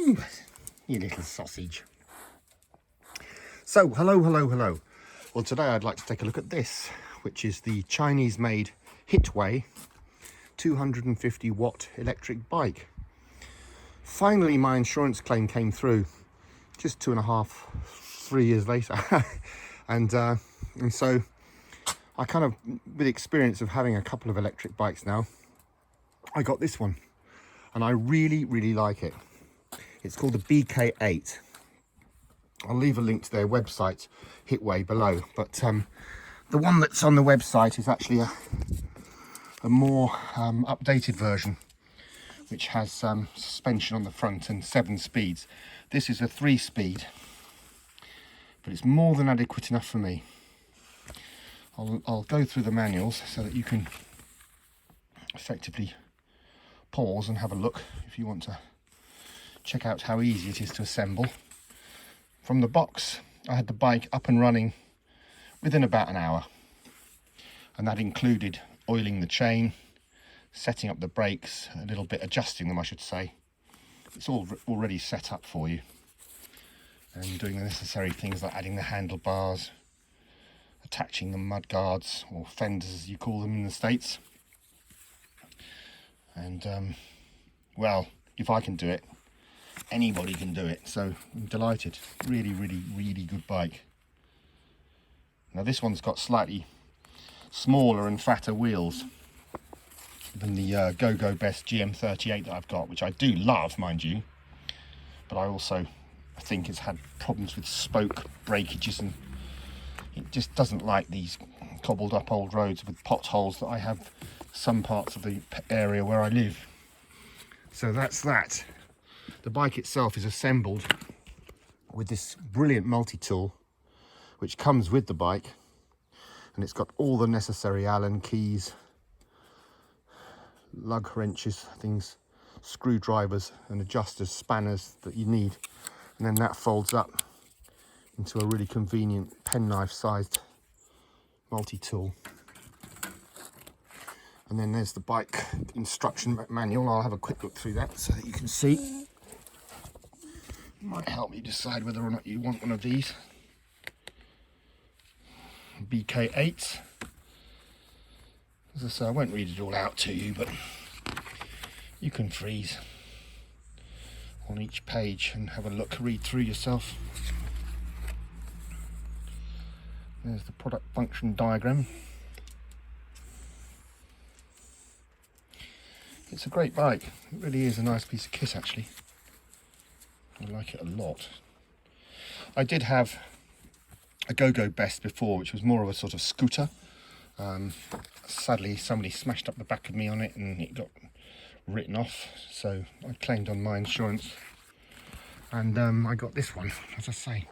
You little sausage. So, hello. Well, today I'd like to take a look at this, which is the Chinese-made HITWAY 250 watt electric bike. Finally, my insurance claim came through just 3 years later. and so I kind of, with experience of having a couple of electric bikes now, I got this one and I really like it. It's called the BK8. I'll leave a link to their website, HITWAY, below. But the one that's on the website is actually a more updated version, which has suspension on the front and 7 speeds. This is a 3-speed, but it's more than adequate enough for me. I'll go through the manuals so that you can effectively pause and have a look if you want to check out how easy it is to assemble. From the box, I had the bike up and running within about an hour, and that included oiling the chain, setting up the brakes, a little bit adjusting them, I should say. It's all already set up for you, and doing the necessary things like adding the handlebars, attaching the mudguards, or fenders as you call them in the States. And well, if I can do it, anybody can do it. So I'm delighted. Really good bike. Now this one's got slightly smaller and fatter wheels than the Go Best GM38 that I've got, which I do love, mind you, but I also think it's had problems with spoke breakages, and it just doesn't like these cobbled up old roads with potholes that I have some parts of the area where I live. So that's that. The bike itself is assembled with this brilliant multi-tool which comes with the bike, and it's got all the necessary Allen keys, lug wrenches, things, screwdrivers and adjusters, spanners that you need, and then that folds up into a really convenient penknife sized multi-tool. And then there's the bike instruction manual. I'll have a quick look through that so that you can see. It might help you decide whether or not you want one of these. BK8. As I say, I won't read it all out to you, but you can freeze on each page and have a look, read through yourself. There's the product function diagram. It's a great bike. It really is a nice piece of kit, actually. I like it a lot. I did have a Go Best before, which was more of a sort of scooter. Sadly, somebody smashed up the back of me on it and it got written off, so I claimed on my insurance, and I got this one, as I say,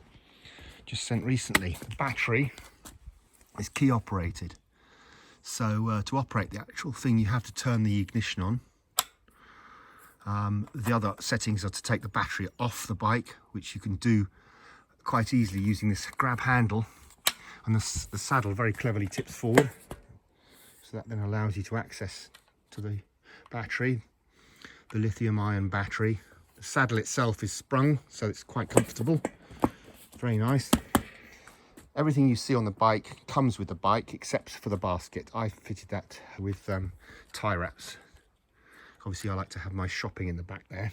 just sent recently. The battery is key operated, so to operate the actual thing you have to turn the ignition on. The other settings are to take the battery off the bike, which you can do quite easily using this grab handle, and the saddle very cleverly tips forward, so that then allows you to access to the battery, the lithium ion battery. The saddle itself is sprung, so it's quite comfortable, very nice. Everything you see on the bike comes with the bike except for the basket. I fitted that with tie wraps. Obviously I like to have my shopping in the back there.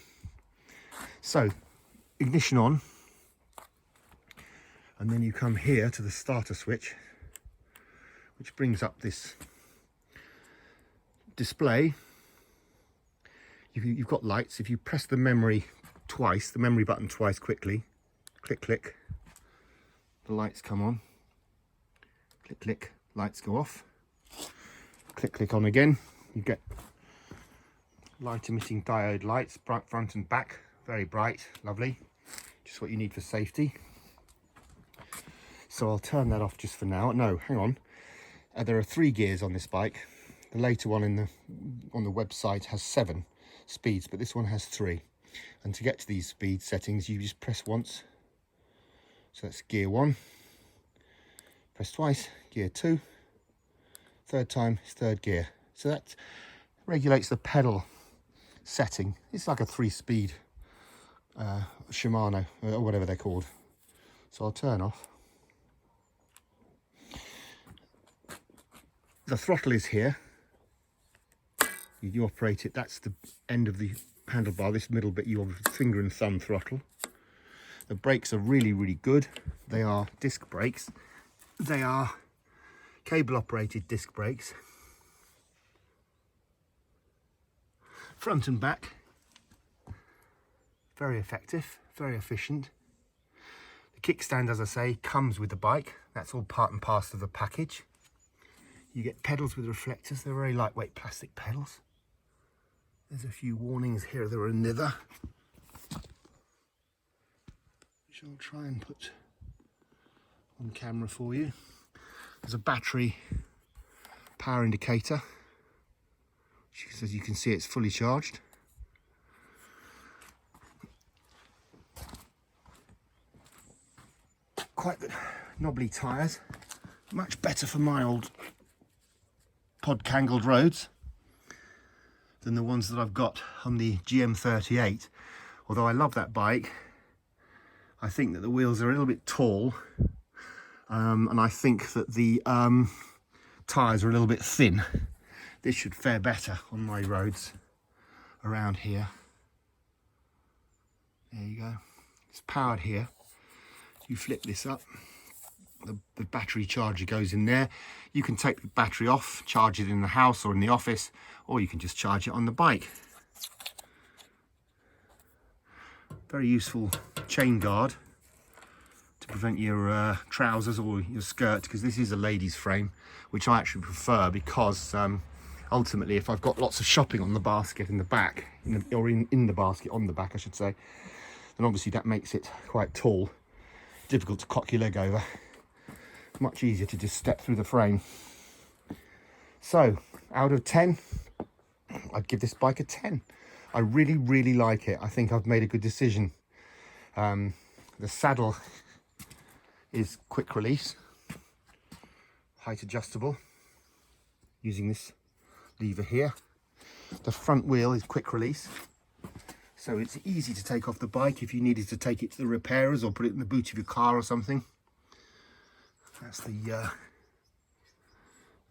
So ignition on, and then you come here to the starter switch, which brings up this display. You've got lights. If you press the memory button twice quickly, click click, the lights come on, click click, lights go off, click click on again, you get light emitting diode lights, bright front and back, very bright, lovely, just what you need for safety. So I'll turn that off just for now. No, hang on, there are 3 gears on this bike. The later one on the website has 7 speeds, but this one has 3, and to get to these speed settings you just press once, so that's gear 1, press twice, gear 2, third time is 3rd gear. So that regulates the pedal setting. It's like a 3-speed Shimano, or whatever they're called. So I'll turn off. The throttle is here. You operate it, that's the end of the handlebar. This middle bit, you have finger and thumb throttle. The brakes are really, really good. They are disc brakes. They are cable operated disc brakes. Front and back. Very effective, very efficient. The kickstand, as I say, comes with the bike. That's all part and parcel of the package. You get pedals with reflectors. They're very lightweight plastic pedals. There's a few warnings here, there and thither, which I'll try and put on camera for you. There's a battery power indicator, which, as you can see, it's fully charged. Quite good knobbly tyres, much better for my old pod-cangled roads than the ones that I've got on the GM38. Although I love that bike, I think that the wheels are a little bit tall, and I think that the tyres are a little bit thin. This should fare better on my roads around here. There you go. It's powered here. You flip this up, the battery charger goes in there. You can take the battery off, charge it in the house or in the office, or you can just charge it on the bike. Very useful chain guard to prevent your trousers or your skirt, because this is a ladies' frame, which I actually prefer, because ultimately, if I've got lots of shopping on the basket in the back, or in the basket on the back, I should say, then obviously that makes it quite tall. Difficult to cock your leg over. Much easier to just step through the frame. So, out of 10, I'd give this bike a 10. I really, really like it. I think I've made a good decision. The saddle is quick release, height adjustable, using this lever here. The front wheel is quick release, so it's easy to take off the bike if you needed to take it to the repairers or put it in the boot of your car or something. That's the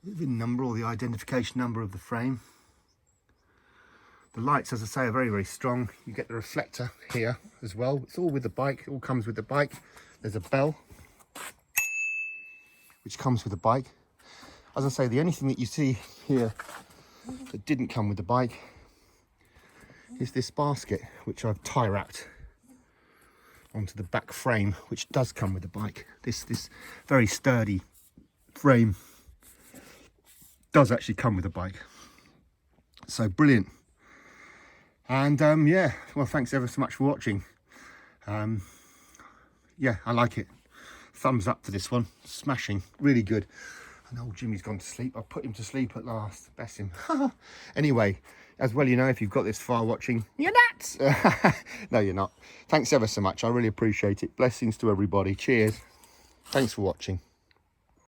VIN number, or the identification number of the frame. The lights, as I say, are very, very strong. You get the reflector here as well. It's all with the bike, it all comes with the bike. There's a bell, which comes with the bike. As I say, the only thing that you see here that didn't come with the bike is this basket, which I've tie wrapped onto the back frame, which does come with the bike. This very sturdy frame does actually come with the bike. So brilliant. And yeah, well, thanks ever so much for watching. Yeah, I like it. Thumbs up for this one. Smashing, really good. And old Jimmy's gone to sleep. I put him to sleep at last. Bless him. Anyway, as well, you know, if you've got this far watching, you're nuts. No, you're not. Thanks ever so much. I really appreciate it. Blessings to everybody. Cheers. Thanks for watching.